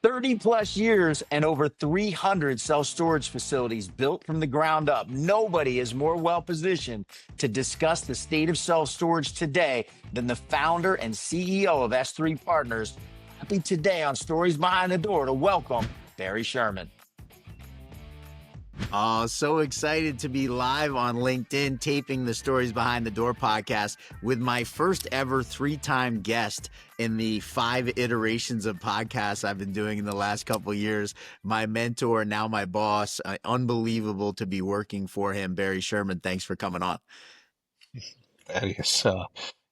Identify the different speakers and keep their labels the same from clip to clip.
Speaker 1: 30 plus years and over 300 self-storage facilities built from the ground up. Nobody is more well positioned to discuss the state of self-storage today than the founder and CEO of S3 Partners. Happy today on Stories Behind the Door to welcome Barry Sherman. Oh, so excited to be live on LinkedIn taping the Stories Behind the Door podcast with my first ever 3-time guest in the 5 iterations of podcasts I've been doing in the last couple of years. My mentor, now my boss, unbelievable to be working for him. Barry Sherman, thanks for coming on.
Speaker 2: That is,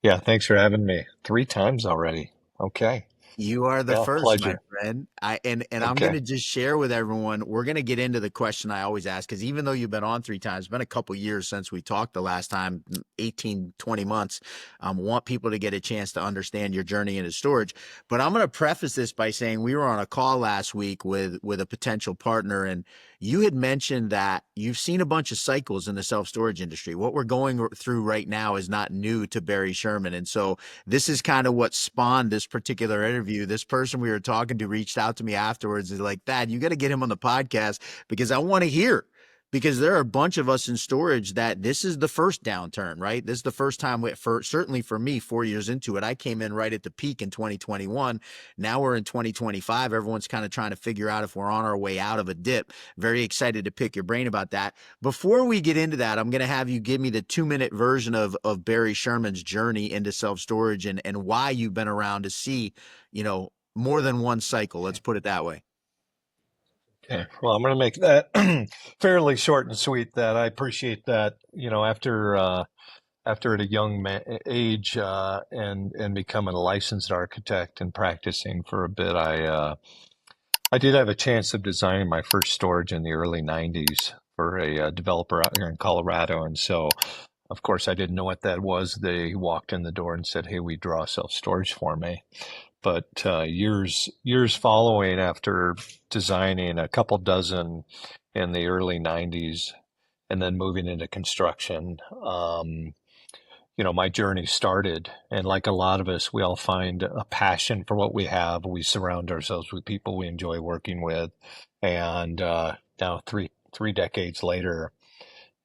Speaker 2: yeah, thanks for having me 3 times already. Okay.
Speaker 1: You are the first,
Speaker 2: pleasure.
Speaker 1: my friend. And
Speaker 2: Okay.
Speaker 1: I'm going to just share with everyone, we're going to get into the question I always ask, because even though you've been on 3 times, it's been a couple years since we talked the last time, 18, 20 months. Want people to get a chance to understand your journey into storage. But I'm going to preface this by saying we were on a call last week with a potential partner, and you had mentioned that you've seen a bunch of cycles in the self-storage industry. What we're going through right now is not new to Barry Sherman. And so this is kind of what spawned this particular interview. This person we were talking to reached out to me afterwards and is like, Dad, you got to get him on the podcast because I want to hear. Because there are a bunch of us in storage that this is the first downturn, right? This is the first time, certainly for me, 4 years into it. I came in right at the peak in 2021. Now we're in 2025. Everyone's kind of trying to figure out if we're on our way out of a dip. Very excited to pick your brain about that. Before we get into that, I'm going to have you give me the 2-minute version of Barry Sherman's journey into self-storage and why you've been around to see, more than one cycle. Let's put it that way.
Speaker 2: Okay. Well, I'm going to make that fairly short and sweet. That I appreciate that. After at a young age and becoming a licensed architect and practicing for a bit, I did have a chance of designing my first storage in the early '90s for a developer out here in Colorado, and so. Of course, I didn't know what that was. They walked in the door and said, "Hey, we draw self-storage for me." But years following, after designing a couple dozen in the early '90s, and then moving into construction, my journey started. And like a lot of us, we all find a passion for what we have. We surround ourselves with people we enjoy working with, and now three decades later,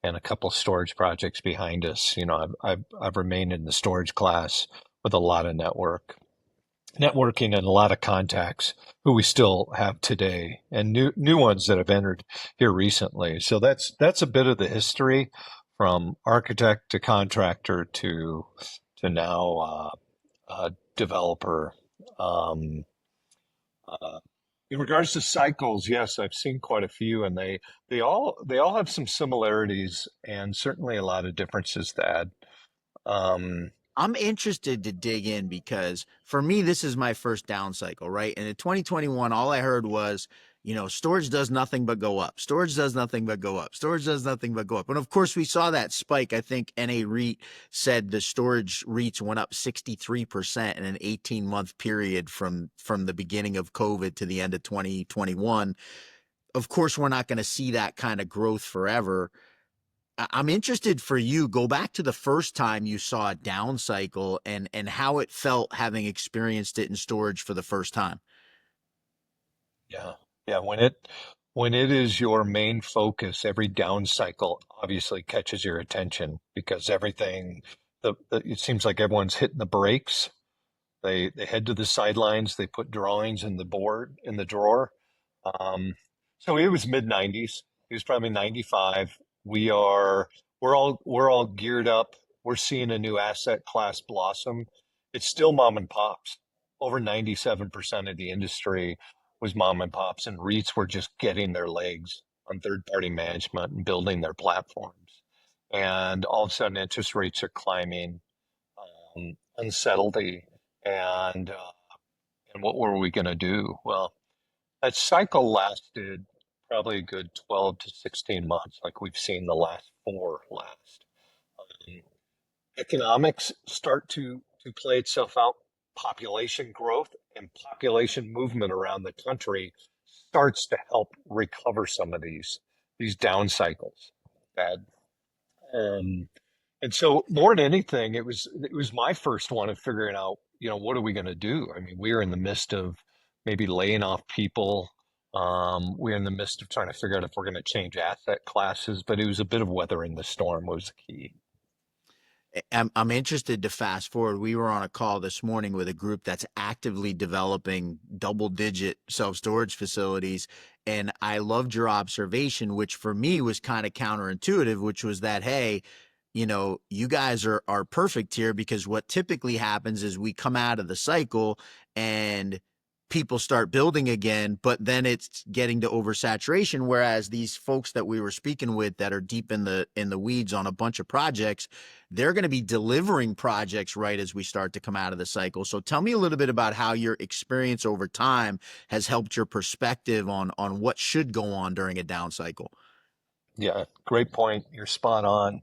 Speaker 2: and a couple of storage projects behind us, I've remained in the storage class with a lot of networking and a lot of contacts who we still have today, and new ones that have entered here recently. So that's a bit of the history from architect to contractor to now developer. In regards to cycles, yes, I've seen quite a few, and they all have some similarities and certainly a lot of differences to add.
Speaker 1: I'm interested to dig in because for me, this is my first down cycle, right? And in 2021, all I heard was, storage does nothing but go up. Storage does nothing but go up. Storage does nothing but go up. And of course, we saw that spike. I think NA REIT said the storage REITs went up 63% in an 18-month period from the beginning of COVID to the end of 2021. Of course, we're not going to see that kind of growth forever. I'm interested for you, go back to the first time you saw a down cycle and how it felt having experienced it in storage for the first time.
Speaker 2: Yeah. Yeah. When it is your main focus, every down cycle obviously catches your attention because it seems like everyone's hitting the brakes. They head to the sidelines. They put drawings in the drawer. So it was mid '90s. It was probably '95. We're all geared up. We're seeing a new asset class blossom. It's still mom and pops. Over 97% of the industry was mom and pops, and REITs were just getting their legs on third-party management and building their platforms. And all of a sudden, interest rates are climbing, uncertainty, and what were we going to do? Well, that cycle lasted probably a good 12 to 16 months, like we've seen the last 4 last. Economics start to play itself out. Population growth and population movement around the country starts to help recover some of these down cycles. Bad. And so more than anything, it was my first one of figuring out, what are we going to do? I mean, we are in the midst of maybe laying off people. We're in the midst of trying to figure out if we're going to change asset classes, but it was a bit of weathering the storm was the key.
Speaker 1: I'm interested to fast forward. We were on a call this morning with a group that's actively developing double digit self storage facilities. And I loved your observation, which for me was kind of counterintuitive, which was that, hey, you guys are perfect here because what typically happens is we come out of the cycle and people start building again, but then it's getting to oversaturation. Whereas these folks that we were speaking with that are deep in the weeds on a bunch of projects, they're going to be delivering projects right as we start to come out of the cycle. So tell me a little bit about how your experience over time has helped your perspective on what should go on during a down cycle.
Speaker 2: Yeah, great point. You're spot on.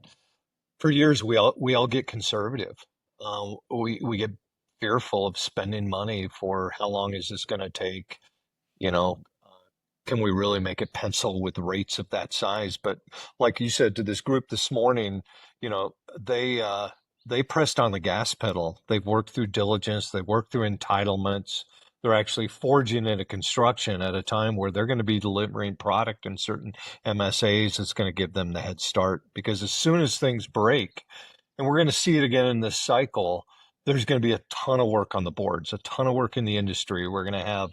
Speaker 2: For years, we all get conservative. We get fearful of spending money for how long is this going to take? You know, can we really make it pencil with rates of that size? But like you said to this group this morning, you know, they pressed on the gas pedal. They've worked through diligence, they've worked through entitlements. They're actually forging into construction at a time where they're going to be delivering product in certain MSAs that's going to give them the head start. Because as soon as things break, and we're going to see it again in this cycle, there's going to be a ton of work on the boards, a ton of work in the industry. We're going to have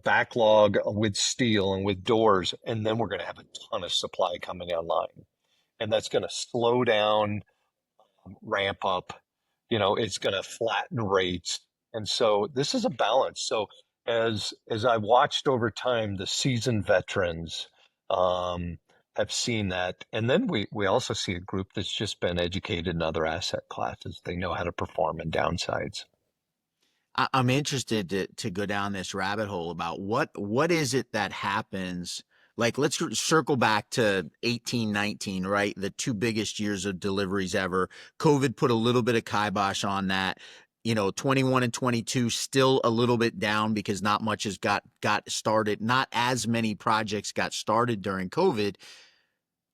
Speaker 2: backlog with steel and with doors, and then we're going to have a ton of supply coming online, and that's going to slow down, ramp up. It's going to flatten rates, and so this is a balance. So as I watched over time, the seasoned veterans um, have seen that, and then we also see a group that's just been educated in other asset classes. They know how to perform in downsides.
Speaker 1: I'm interested to go down this rabbit hole about what is it that happens. Like, let's circle back to 18, 19, right? The two biggest years of deliveries ever. COVID put a little bit of kibosh on that. 21 and 22 still a little bit down because not much has got started. Not as many projects got started during COVID.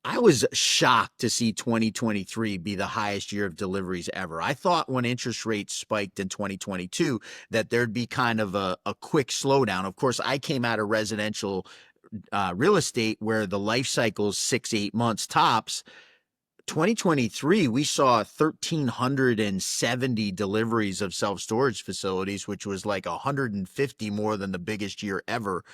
Speaker 1: I was shocked to see 2023 be the highest year of deliveries ever. I thought when interest rates spiked in 2022 that there'd be kind of a quick slowdown. Of course, I came out of residential real estate where the life cycle is 6, 8 months tops. 2023, we saw 1,370 deliveries of self storage facilities, which was like 150 more than the biggest year ever.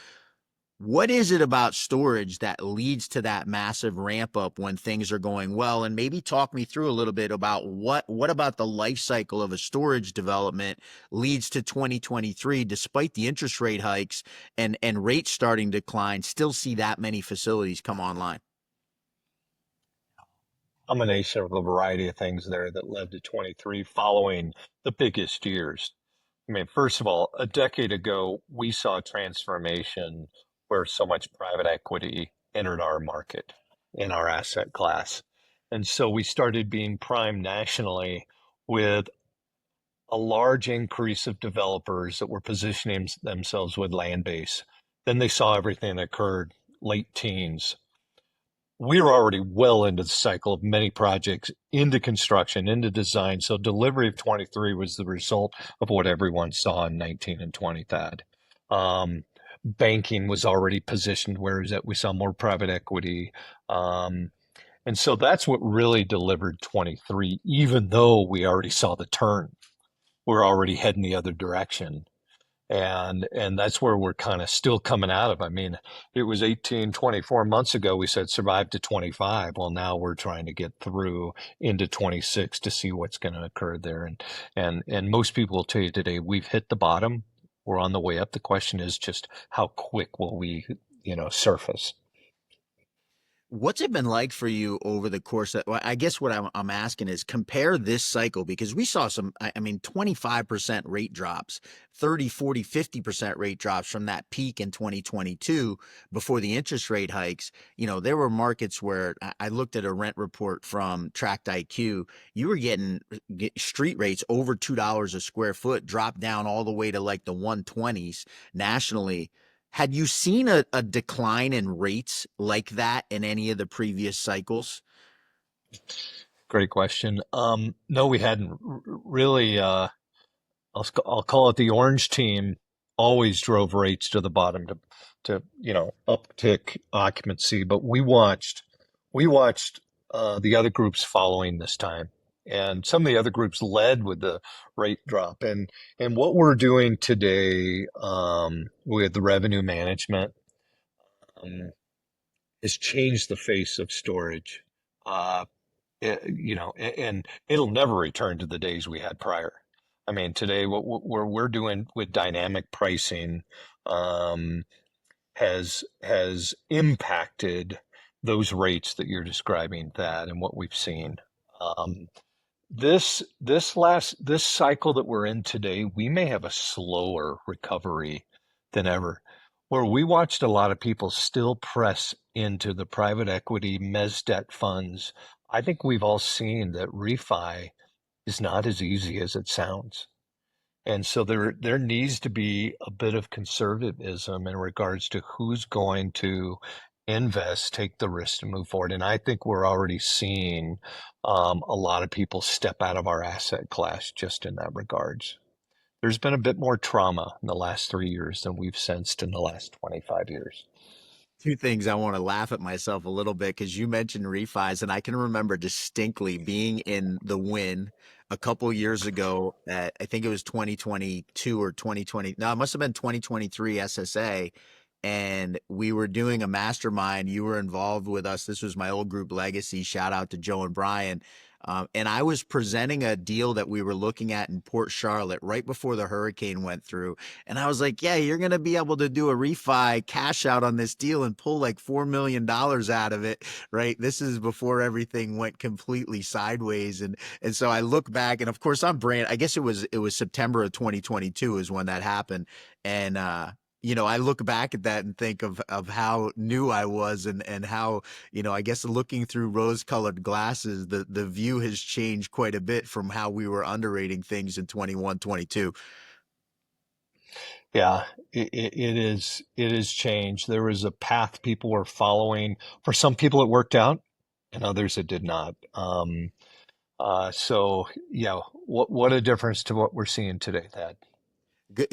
Speaker 1: What is it about storage that leads to that massive ramp up when things are going well? And maybe talk me through a little bit about what about the life cycle of a storage development leads to 2023, despite the interest rate hikes and rates starting to decline, still see that many facilities come online.
Speaker 2: Combination of a variety of things there that led to 23 following the biggest years. I mean, first of all, a decade ago, we saw a transformation where so much private equity entered our market in our asset class. And so we started being primed nationally with a large increase of developers that were positioning themselves with land base. Then they saw everything that occurred late teens. We were already well into the cycle of many projects into construction, into design. So delivery of 23 was the result of what everyone saw in 19 and 20, Thad. Banking was already positioned, whereas that we saw more private equity. And so that's what really delivered 23, even though we already saw the turn. We're already heading the other direction. And that's where we're kind of still coming out of. I mean, it was 18, 24 months ago we said survive to 25. Well, now we're trying to get through into 26 to see what's going to occur there. And most people will tell you today we've hit the bottom. We're on the way up. The question is just how quick will we, surface?
Speaker 1: What's it been like for you over the course of, well, I guess what I'm asking is compare this cycle because we saw some, I mean, 25% rate drops, 30, 40, 50% rate drops from that peak in 2022 before the interest rate hikes. There were markets where I looked at a rent report from Tract IQ. You were getting street rates over $2 a square foot, drop down all the way to like the 120s nationally. Had you seen a decline in rates like that in any of the previous cycles?
Speaker 2: Great question. No, we hadn't really. I'll call it the orange team. always drove rates to the bottom to uptick occupancy. But we watched the other groups following this time, and some of the other groups led with the rate drop. And what we're doing today with the revenue management um, has changed the face of storage. Uh, and it'll never return to the days we had prior. I mean, today what we're doing with dynamic pricing um, has impacted those rates that you're describing, that and what we've seen. Um, this cycle that we're in today, we may have a slower recovery than ever. Where we watched a lot of people still press into the private equity mezz debt funds, I think we've all seen that refi is not as easy as it sounds. And so there needs to be a bit of conservatism in regards to who's going to invest, take the risk to move forward. And I think we're already seeing a lot of people step out of our asset class just in that regards. There's been a bit more trauma in the last 3 years than we've sensed in the last 25 years.
Speaker 1: Two things. I want to laugh at myself a little bit because you mentioned refis, and I can remember distinctly being in the Win a couple years ago at, I think it was 2022 or 2020. No, it must have been 2023 SSA. And we were doing a mastermind. You were involved with us. This was my old group Legacy. Shout out to Joe and Brian. And I was presenting a deal that we were looking at in Port Charlotte right before the hurricane went through. And I was like, yeah, you're going to be able to do a refi cash out on this deal and pull like $4 million out of it, right? This is before everything went completely sideways. And so I look back, and of course I guess it was September of 2022 is when that happened. And I look back at that and think of how new I was, and how, I guess looking through rose-colored glasses, the view has changed quite a bit from how we were underrating things in 21, 22.
Speaker 2: Yeah, it is changed. There was a path people were following. For some people, it worked out, and others it did not. So yeah, what a difference to what we're seeing today, Thad.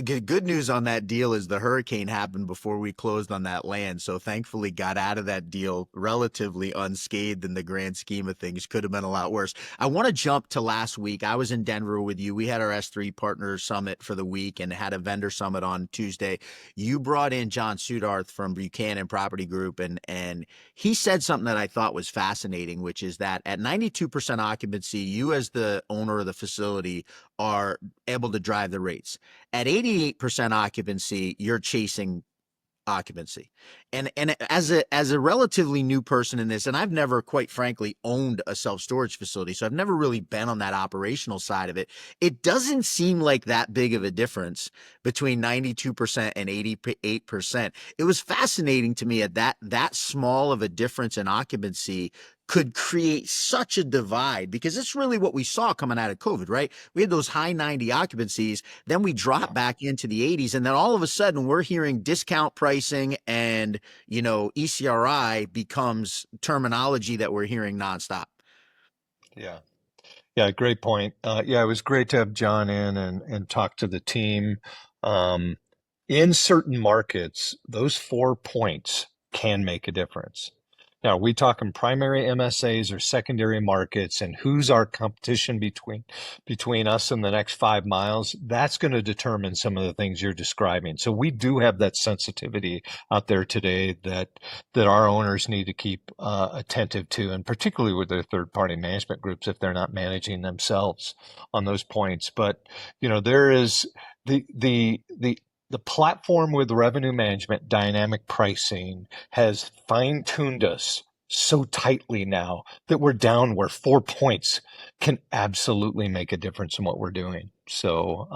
Speaker 1: Good news on that deal is the hurricane happened before we closed on that land. So thankfully got out of that deal relatively unscathed in the grand scheme of things. Could have been a lot worse. I want to jump to last week. I was in Denver with you. We had our S3 partner summit for the week and had a vendor summit on Tuesday. You brought in John Sudarth from Buchanan Property Group, and he said something that I thought was fascinating, which is that at 92% occupancy, you as the owner of the facility are able to drive the rates. At 88% occupancy, you're chasing occupancy. And as a relatively new person in this, and I've never, quite frankly, owned a self-storage facility, so I've never really been on that operational side of it. It doesn't seem like that big of a difference between 92% and 88%. It was fascinating to me at that small of a difference in occupancy could create such a divide, because it's really what we saw coming out of COVID, right? We had those high 90 occupancies, then we drop
Speaker 2: Yeah.
Speaker 1: back into the 80s, and then all of a sudden we're hearing discount pricing, and ECRI becomes terminology that we're hearing nonstop.
Speaker 2: Yeah. Yeah, great point. Yeah, it was great to have John in and talk to the team. Um, in certain markets, those 4 points can make a difference. Now, are we talking primary MSAs or secondary markets, and who's our competition between us and the next 5 miles? That's going to determine some of the things you're describing. So we do have that sensitivity out there today that our owners need to keep attentive to, and particularly with their third-party management groups if they're not managing themselves on those points. But there is the platform with revenue management, dynamic pricing, has fine-tuned us so tightly now that we're down where 4 points can absolutely make a difference in what we're doing. So,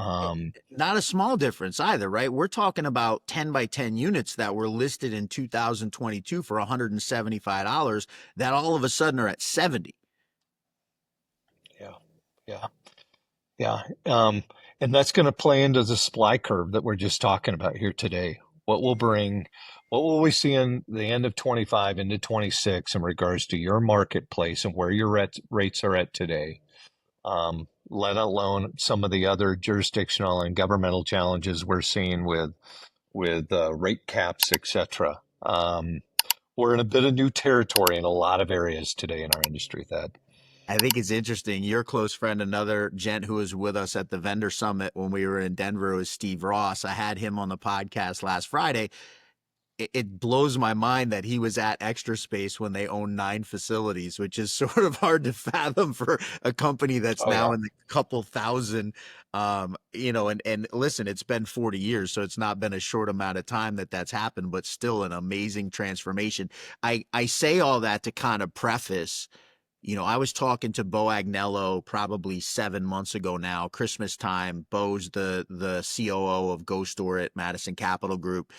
Speaker 1: Not a small difference either, right? We're talking about 10 by 10 units that were listed in 2022 for $175 that all of a sudden are at 70.
Speaker 2: yeah, yeah, yeah. And that's going to play into the supply curve that we're just talking about here today. What will bring, what will we see in the end of 25 into 26 in regards to your marketplace and where your rates are at today? let alone some of the other jurisdictional and governmental challenges we're seeing with rate caps, etc. We're in a bit of new territory in a lot of areas today in our industry. That
Speaker 1: I think it's interesting. Your close friend, another gent who was with us at the vendor summit when we were in Denver, was Steve Ross. I had him on the podcast last Friday. It blows my mind that he was at Extra Space when they own 9 facilities, which is sort of hard to fathom for a company that's
Speaker 2: oh yeah,
Speaker 1: now in the couple thousand. And listen, it's been 40 years, so it's not been a short amount of time that that's happened, but still an amazing transformation. I say all that to kind of preface. I was talking to Bo Agnello probably 7 months ago now, Christmas time. Bo's the COO of Go Store at Madison Capital Group.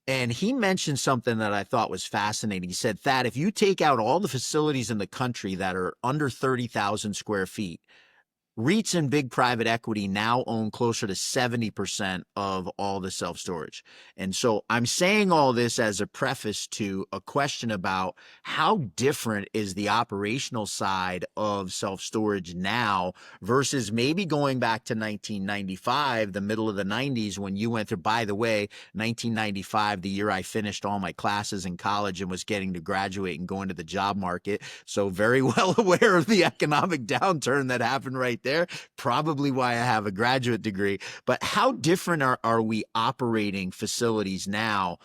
Speaker 1: And he mentioned something that I thought was fascinating. He said, Thad, if you take out all the facilities in the country that are under 30,000 square feet, REITs and big private equity now own closer to 70% of all the self storage. And so I'm saying all this as a preface to a question about how different is the operational side of self storage now versus maybe going back to 1995, the middle of the 90s, when you went through, by the way, 1995, the year I finished all my classes in college and was getting to graduate and go into the job market. So very well aware of the economic downturn that happened right there. Probably why I have a graduate degree. But how different are we operating facilities now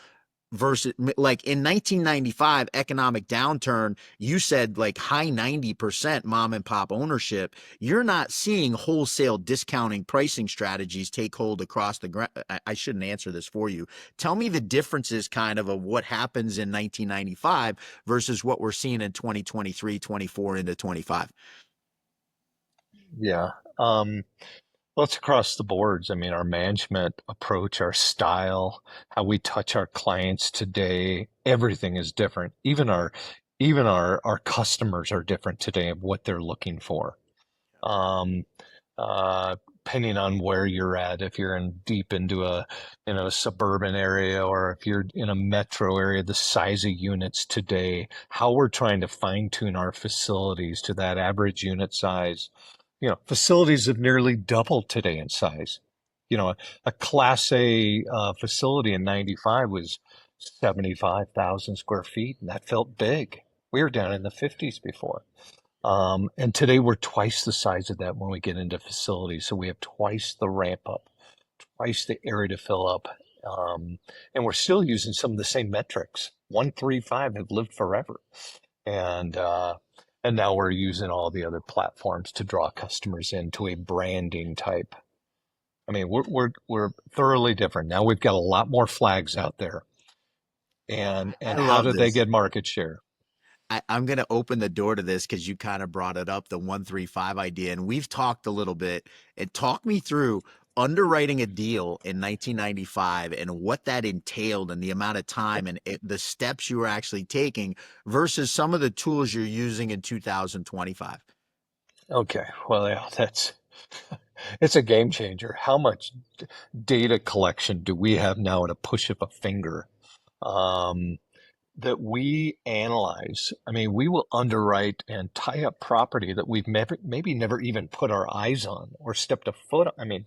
Speaker 1: versus like in 1995 economic downturn? You said like high 90% mom and pop ownership. You're not seeing wholesale discounting pricing strategies take hold across the ground. I shouldn't answer this for you. Tell me the differences kind of what happens in 1995 versus what we're seeing in 2023, 24 into 25.
Speaker 2: yeah. Well, it's across the boards. I mean, our management approach, our style, how we touch our clients today, everything is different. Even our customers are different today of what they're looking for. Um, Depending on where you're at, if you're in deep into a suburban area or if you're in a metro area, the size of units today, how we're trying to fine tune our facilities to that average unit size. Facilities have nearly doubled today in size. A Class A facility in '95 was 75,000 square feet, and that felt big. We were down in the 50s before. And today we're twice the size of that when we get into facilities. So we have twice the ramp up, twice the area to fill up. And we're still using some of the same metrics. 135 have lived forever. And, uh, and now we're using all the other platforms to draw customers into a branding type. I mean, we're thoroughly different. Now we've got a lot more flags out there.
Speaker 1: I
Speaker 2: And how
Speaker 1: love
Speaker 2: do they
Speaker 1: this.
Speaker 2: get market share?
Speaker 1: I'm going to open the door to this because you kind of brought it up, the 135 idea. And we've talked a little bit. And talk me through underwriting a deal in 1995 and what that entailed and the amount of time and the steps you were actually taking versus some of the tools you're using in 2025.
Speaker 2: Okay, well, yeah, that's it's a game changer. How much data collection do we have now at a push of a finger um, that we analyze? I mean, we will underwrite and tie up property that we've maybe never even put our eyes on or stepped a foot on. I mean,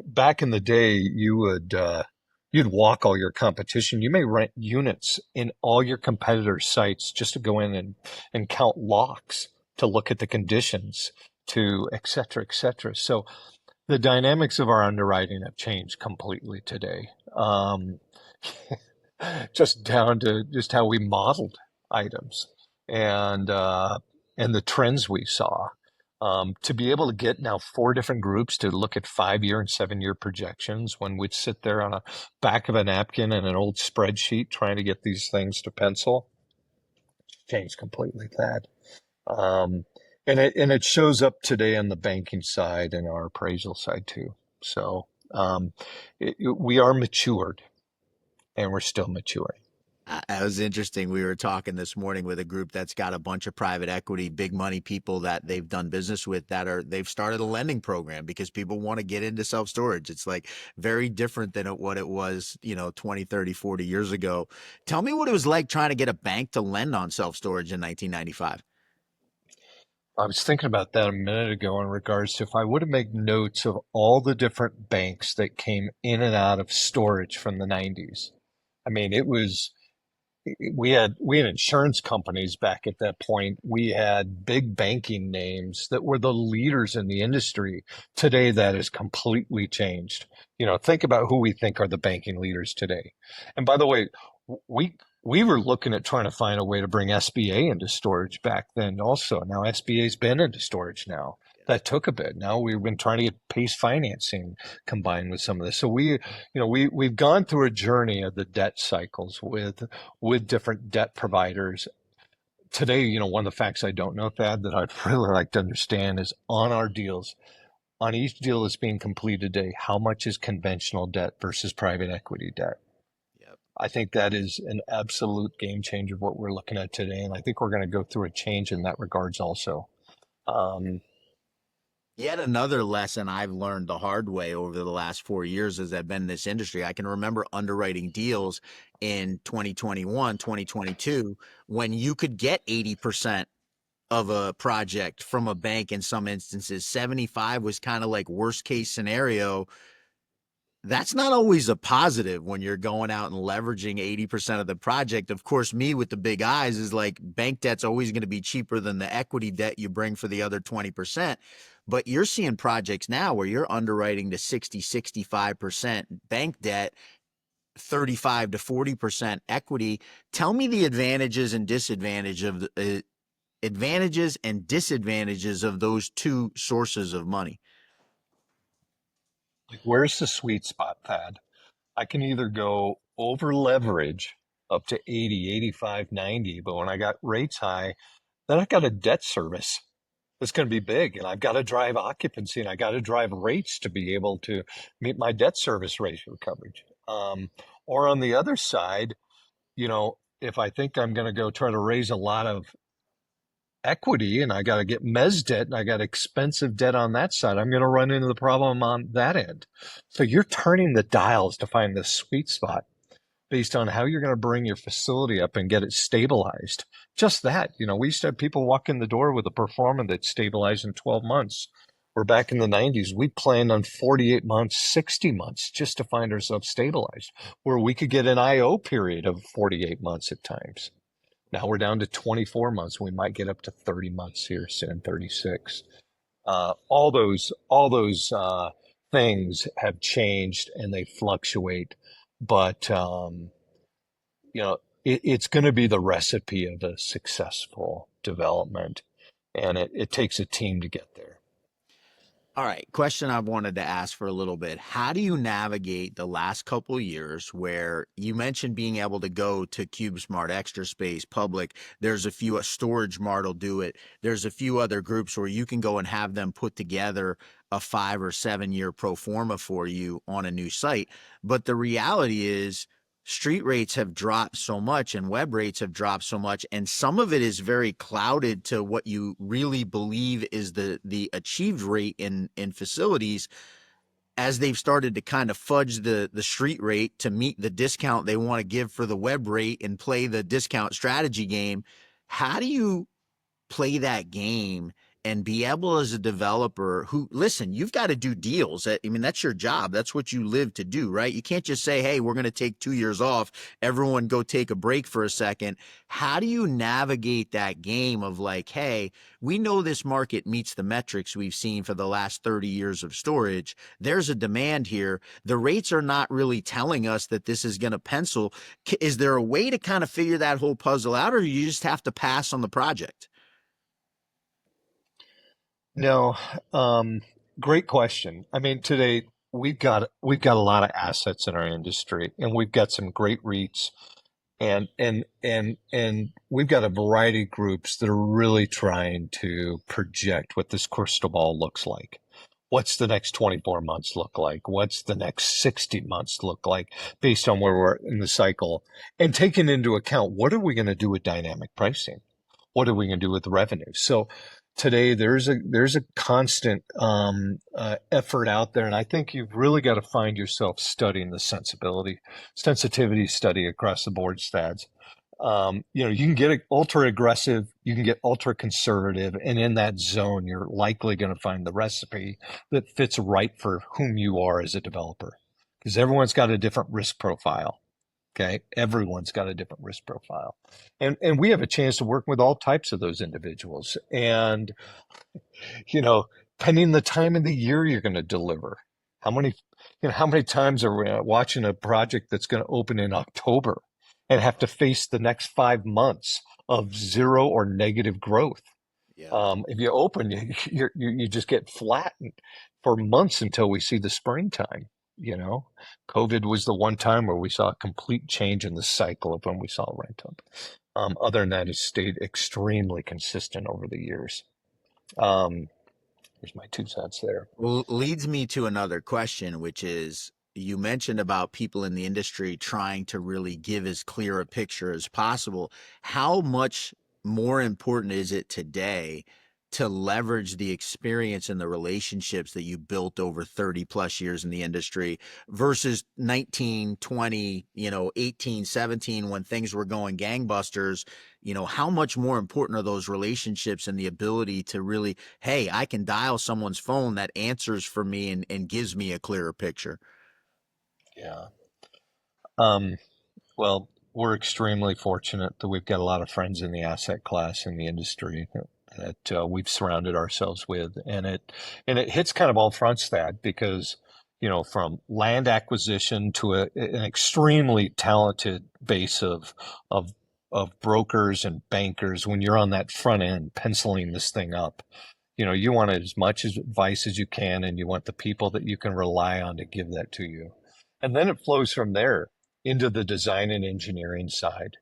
Speaker 2: back in the day, you'd walk all your competition. You may rent units in all your competitors' sites just to go in and count locks to look at the conditions to et cetera, et cetera. So the dynamics of our underwriting have changed completely today. Just down to just how we modeled items and uh, and the trends we saw. To be able to get now 4 different groups to look at 5 year and 7 year projections when we'd sit there on a back of a napkin and an old spreadsheet trying to get these things to pencil, changed completely that. Um, and it shows up today on the banking side and our appraisal side too. So we are matured and we're still maturing.
Speaker 1: That was interesting. We were talking this morning with a group that's got a bunch of private equity, big money people that they've done business with they've started a lending program because people want to get into self storage. It's like very different than what it was, 20, 30, 40 years ago. Tell me what it was like trying to get a bank to lend on self storage in 1995.
Speaker 2: I was thinking about that a minute ago in regards to if I would have made notes of all the different banks that came in and out of storage from the 90s. I mean, it was we had insurance companies back at that point. We had big banking names that were the leaders in the industry. Today, that has completely changed. Think about who we think are the banking leaders today. And by the way, we were looking at trying to find a way to bring SBA into storage back then also. Now SBA's been into storage now. That took a bit. Now we've been trying to get PACE financing combined with some of this. So we've gone through a journey of the debt cycles with different debt providers. Today, one of the facts I don't know, Thad, that I'd really like to understand is on our deals, on each deal that's being completed today, how much is conventional debt versus private equity debt?
Speaker 1: Yep.
Speaker 2: I think that is an absolute game changer of what we're looking at today. And I think we're going to go through a change in that regards also. Um,
Speaker 1: Yet another lesson I've learned the hard way over the last 4 years as I've been in this industry. I can remember underwriting deals in 2021, 2022, when you could get 80% of a project from a bank in some instances. 75 was kind of like worst case scenario. That's not always a positive when you're going out and leveraging 80% of the project. Of course, me with the big eyes is like bank debt's always going to be cheaper than the equity debt you bring for the other 20%. But you're seeing projects now where you're underwriting to 60, 65% bank debt, 35 to 40% equity. Tell me the advantages and disadvantages of those two sources of money.
Speaker 2: like, where's the sweet spot, Thad? I can either go over leverage up to 80, 85, 90, but when I got rates high, then I got a debt service that's going to be big, and I've got to drive occupancy and I got to drive rates to be able to meet my debt service ratio coverage. Or on the other side, if I think I'm going to go try to raise a lot of equity and I got to get mezz debt and I got expensive debt on that side, I'm going to run into the problem on that end. So you're turning the dials to find the sweet spot based on how you're going to bring your facility up and get it stabilized. Just that, we used to have people walk in the door with a performance that stabilized in 12 months. We're back in the 90s. We planned on 48 months, 60 months just to find ourselves stabilized, where we could get an IO period of 48 months at times. Now we're down to 24 months. We might get up to 30 months here soon, 36. All those things have changed and they fluctuate, but it's going to be the recipe of a successful development, and it takes a team to get there.
Speaker 1: All right, question I've wanted to ask for a little bit. How do you navigate the last couple of years where you mentioned being able to go to CubeSmart, Extra Space, Public? There's a few, a Storage Mart will do it. There's a few other groups where you can go and have them put together a 5 or 7 year pro forma for you on a new site. But the reality is, street rates have dropped so much and web rates have dropped so much, and some of it is very clouded to what you really believe is the achieved rate in facilities, as they've started to kind of fudge the street rate to meet the discount they want to give for the web rate and play the discount strategy game. How do you play that game and be able as a developer who, listen, you've got to do deals. I mean, that's your job. That's what you live to do, right? You can't just say, hey, we're going to take 2 years off. Everyone go take a break for a second. How do you navigate that game of like, hey, we know this market meets the metrics we've seen for the last 30 years of storage. There's a demand here. The rates are not really telling us that this is going to pencil. Is there a way to kind of figure that whole puzzle out, or you just have to pass on the project?
Speaker 2: No, great question. I mean, today we've got a lot of assets in our industry, and we've got some great REITs, and we've got a variety of groups that are really trying to project what this crystal ball looks like. What's the next 24 months look like? What's the next 60 months look like based on where we're in the cycle? And taking into account, what are we going to do with dynamic pricing? What are we going to do with the revenue? So today there's a constant effort out there, and I think you've really got to find yourself studying the sensitivity study across the board stats You can get ultra aggressive, you can get ultra conservative, and in that zone, you're likely going to find the recipe that fits right for whom you are as a developer. Because everyone's got a different risk profile. Okay, everyone's got a different risk profile, and we have a chance to work with all types of those individuals. And you know, depending the time of the year you're going to deliver. How many, how many times are we watching a project that's going to open in October and have to face the next 5 months of zero or negative growth?
Speaker 1: Yeah.
Speaker 2: If you open, you just get flattened for months until we see the springtime. You know, COVID was the one time where we saw a complete change in the cycle of when we saw rent up. Other than that, it's stayed extremely consistent over the years. Um, Here's my 2 cents there.
Speaker 1: Well, leads me to another question, which is you mentioned about people in the industry trying to really give as clear a picture as possible. How much more important is it today to leverage the experience and the relationships that you built over 30 plus years in the industry versus 19, 20, 18, 17 when things were going gangbusters? How much more important are those relationships and the ability to really, hey, I can dial someone's phone that answers for me and gives me a clearer picture?
Speaker 2: Yeah. Um, well, we're extremely fortunate that we've got a lot of friends in the asset class in the industry that we've surrounded ourselves with, and it hits kind of all fronts that because from land acquisition to an extremely talented base of of brokers and bankers. When you're on that front end penciling this thing up, you want as much advice as you can, and you want the people that you can rely on to give that to you. And then it flows from there into the design and engineering side.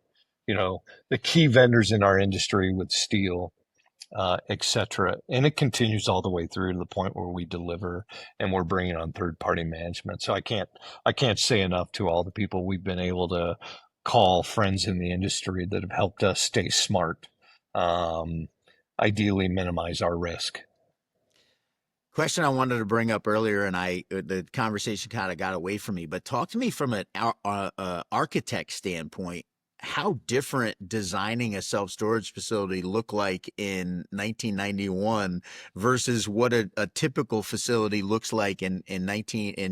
Speaker 2: You know, the key vendors in our industry with steel, et cetera. And it continues all the way through to the point where we deliver and we're bringing on third party management. So I can't say enough to all the people we've been able to call friends in the industry that have helped us stay smart, um, ideally minimize our risk.
Speaker 1: Question I wanted to bring up earlier, and the conversation kind of got away from me. But talk to me from an architect standpoint. How different designing a self storage facility look like in 1991 versus what a typical facility looks like in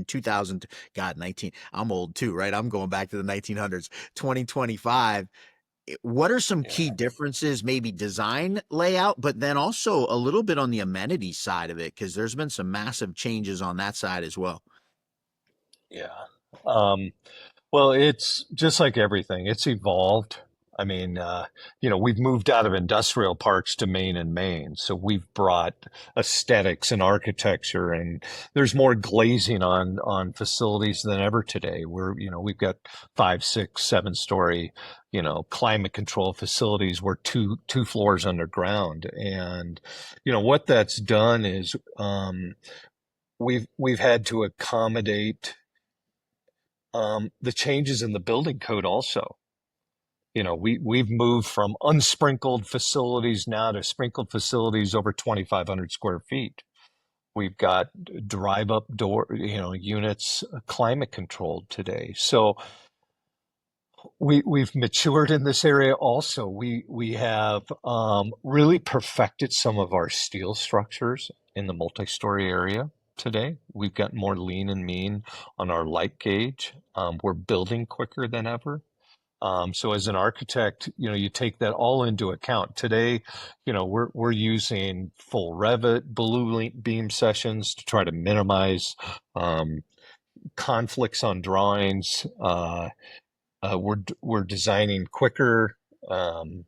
Speaker 1: 2000. God, 19. I'm old too, right? I'm going back to the 1900s. 2025. What are some key
Speaker 2: Yeah.
Speaker 1: differences, maybe design layout, but then also a little bit on the amenity side of it? Because there's been some massive changes on that side as well.
Speaker 2: Yeah. Um, Well, it's just like everything. It's evolved. I mean, we've moved out of industrial parks to main and main. So we've brought aesthetics and architecture, and there's more glazing on facilities than ever today. We've got 5, 6, 7 story, climate control facilities. We're two floors underground. And, what that's done is, we've had to accommodate the changes in the building code also. We've moved from unsprinkled facilities now to sprinkled facilities over 2,500 square feet. We've got drive up door, units climate controlled today. So we've matured in this area also. We have really perfected some of our steel structures in the multi-story area today. We've got more lean and mean on our light gauge. We're building quicker than ever. So as an architect, you take that all into account. Today, we're using full Revit, blue beam sessions to try to minimize um, conflicts on drawings. We're designing quicker. Um,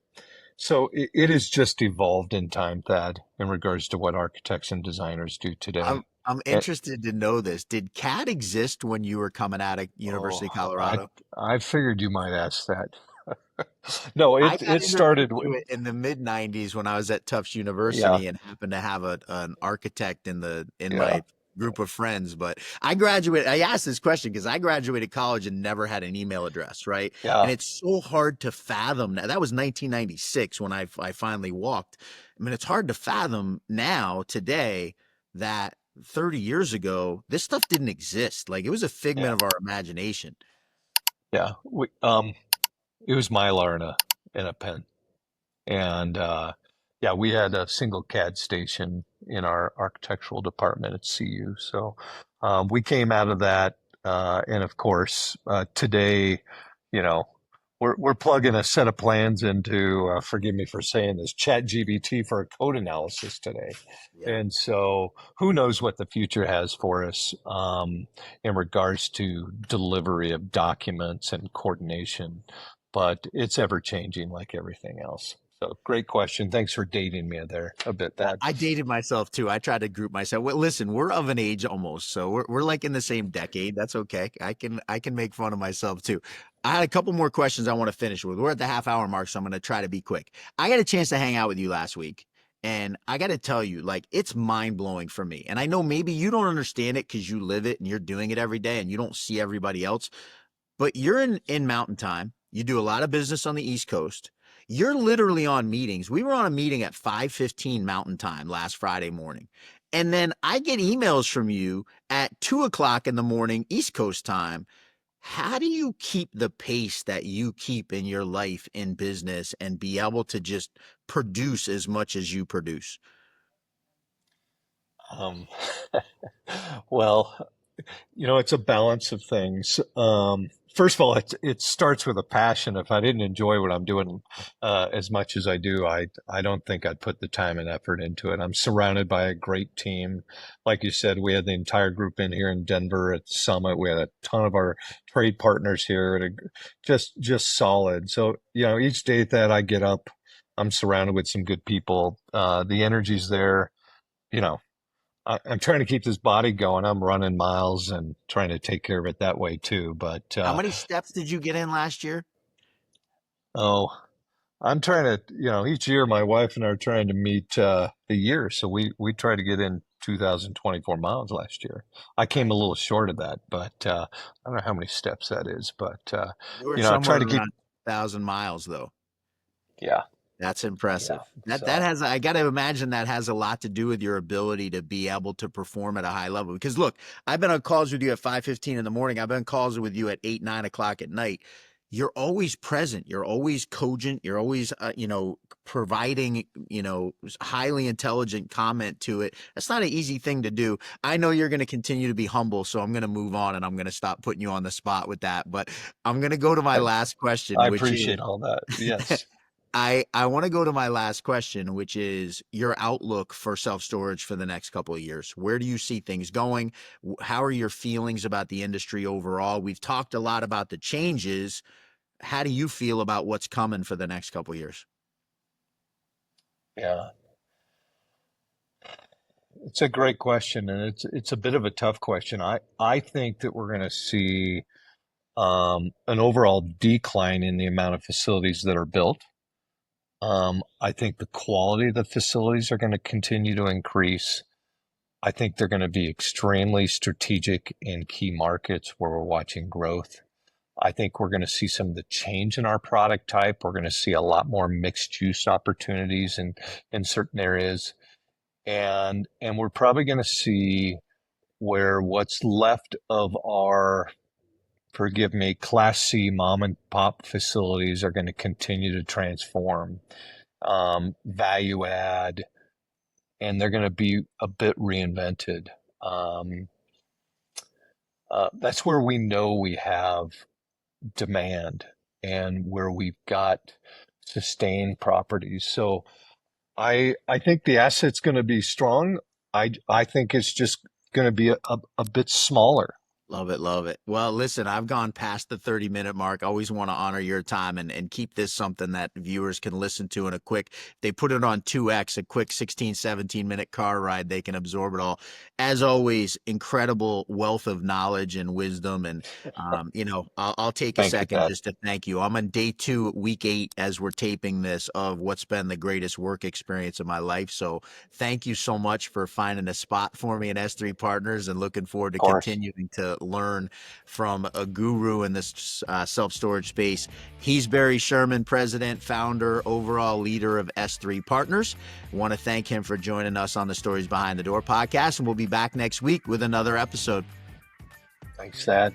Speaker 2: so it has just evolved in time, Thad, in regards to what architects and designers do today.
Speaker 1: I'm
Speaker 2: And,
Speaker 1: interested to know this. Did CAD exist when you were coming out of University of
Speaker 2: oh, I
Speaker 1: Colorado?
Speaker 2: I figured you might ask that. No,
Speaker 1: I
Speaker 2: it
Speaker 1: got
Speaker 2: it
Speaker 1: introduced
Speaker 2: started
Speaker 1: to
Speaker 2: with,
Speaker 1: it in the mid '90s when I was at Tufts
Speaker 2: yeah,
Speaker 1: University and happened to have an architect in
Speaker 2: yeah,
Speaker 1: my group of friends. But I graduated. I asked this question because I graduated college and never had an email address, right? And
Speaker 2: yeah,
Speaker 1: it's so hard to fathom. Now that was 1996 when I finally walked. I mean, it's hard to fathom now today that 30 years ago this stuff didn't exist. Like it was a figment
Speaker 2: yeah,
Speaker 1: of our imagination.
Speaker 2: yeah. it was Mylar and a pen. And yeah, we had a single CAD station in our architectural department at CU. So we came out of that. And of course, today, you know, we're plugging a set of plans into, forgive me for saying this, Chat GBT for a code analysis today.
Speaker 1: Yeah.
Speaker 2: And so who knows what the future has for us in regards to delivery of documents and coordination, but it's ever changing like everything else. So great question. Thanks for dating me there a bit, Thad.
Speaker 1: I dated myself too. I tried to group myself. Well, listen, we're of an age almost, so we're like in the same decade. That's okay. I can make fun of myself too. I had a couple more questions I want to finish with. We're at the half hour mark, so I'm going to try to be quick. I got a chance to hang out with you last week, and I got to tell you, like, it's mind blowing for me. And I know maybe you don't understand it because you live it and you're doing it every day, and you don't see everybody else. But you're in mountain time. You do a lot of business on the East Coast. You're literally on meetings. We were on a meeting at 5:15 mountain time last Friday morning. And then I get emails from you at 2 o'clock in the morning, East Coast time. How do you keep the pace that you keep in your life in business and be able to just produce as much as you produce?
Speaker 2: Um, well, it's a balance of things. First of all, it starts with a passion. If I didn't enjoy what I'm doing as much as I do, I don't think I'd put the time and effort into it. I'm surrounded by a great team. Like you said, we had the entire group in here in Denver at the summit. We had a ton of our trade partners here, just solid. So each day that I get up, I'm surrounded with some good people. The energy's there. You know, I'm trying to keep this body going. I'm running miles and trying to take care of it that way too. But
Speaker 1: How many steps did you get in last year?
Speaker 2: oh, I'm trying to, each year my wife and I are trying to meet the year. So we try to get in 2024 miles last year. I came a
Speaker 1: Nice.
Speaker 2: little short of that, but I don't know how many steps that is. But
Speaker 1: You were
Speaker 2: I
Speaker 1: somewhere
Speaker 2: try to keep.
Speaker 1: around 1,000 miles though.
Speaker 2: Yeah,
Speaker 1: That's
Speaker 2: yeah.
Speaker 1: impressive. That
Speaker 2: So
Speaker 1: has I got to imagine that has a lot to do with your ability to be able to perform at a high level. Because look, I've been on calls with you at 5:15 in the morning. I've been on calls with you at 8, 9 o'clock at night. You're always present. You're always cogent. You're always, providing, highly intelligent comment to it. That's not an easy thing to do. I know you're going to continue to be humble, so I'm going to move on and I'm going to stop putting you on the spot with that. But I'm going to go to my
Speaker 2: I,
Speaker 1: last
Speaker 2: I
Speaker 1: question, which is
Speaker 2: appreciate all that. Yes.
Speaker 1: I want to go to my last question, which is your outlook for self storage for the next couple of years. Where do you see things going? How are your feelings about the industry overall? We've talked a lot about the changes. How do you feel about what's coming for the next couple of years?
Speaker 2: Yeah. It's a great question, and it's a bit of a tough question. I think that we're going to see an overall decline in the amount of facilities that are built. I think the quality of the facilities are going to continue to increase. I think they're going to be extremely strategic in key markets where we're watching growth. I think we're going to see some of the change in our product type. We're going to see a lot more mixed use opportunities in certain areas. And we're probably going to see where what's left of our, forgive me, Class C mom and pop facilities are going to continue to transform, value add, and they're going to be a bit reinvented. Um, that's where we know we have demand and where we've got sustained properties. So I think the asset's going to be strong. I think it's just going to be a bit smaller.
Speaker 1: Love it, love it. Well, listen, I've gone past the 30-minute mark. I always want to honor your time and keep this something that viewers can listen to in a quick, they put it on 2X, a quick 16, 17-minute car ride. They can absorb it all. As always, incredible wealth of knowledge and wisdom. And, I'll take a
Speaker 2: Thank you,
Speaker 1: second
Speaker 2: Pat.
Speaker 1: just to thank you. I'm on day 2, week 8, as we're taping this, of what's been the greatest work experience of my life. So thank you so much for finding a spot for me in S3 Partners, and looking forward to
Speaker 2: Of course.
Speaker 1: continuing to learn from a guru in this self-storage space. He's Barry Sherman, president, founder, overall leader of S3 Partners. Want to thank him for joining us on the Stories Behind the Door podcast, and we'll be back next week with another episode.
Speaker 2: Thanks, Thad.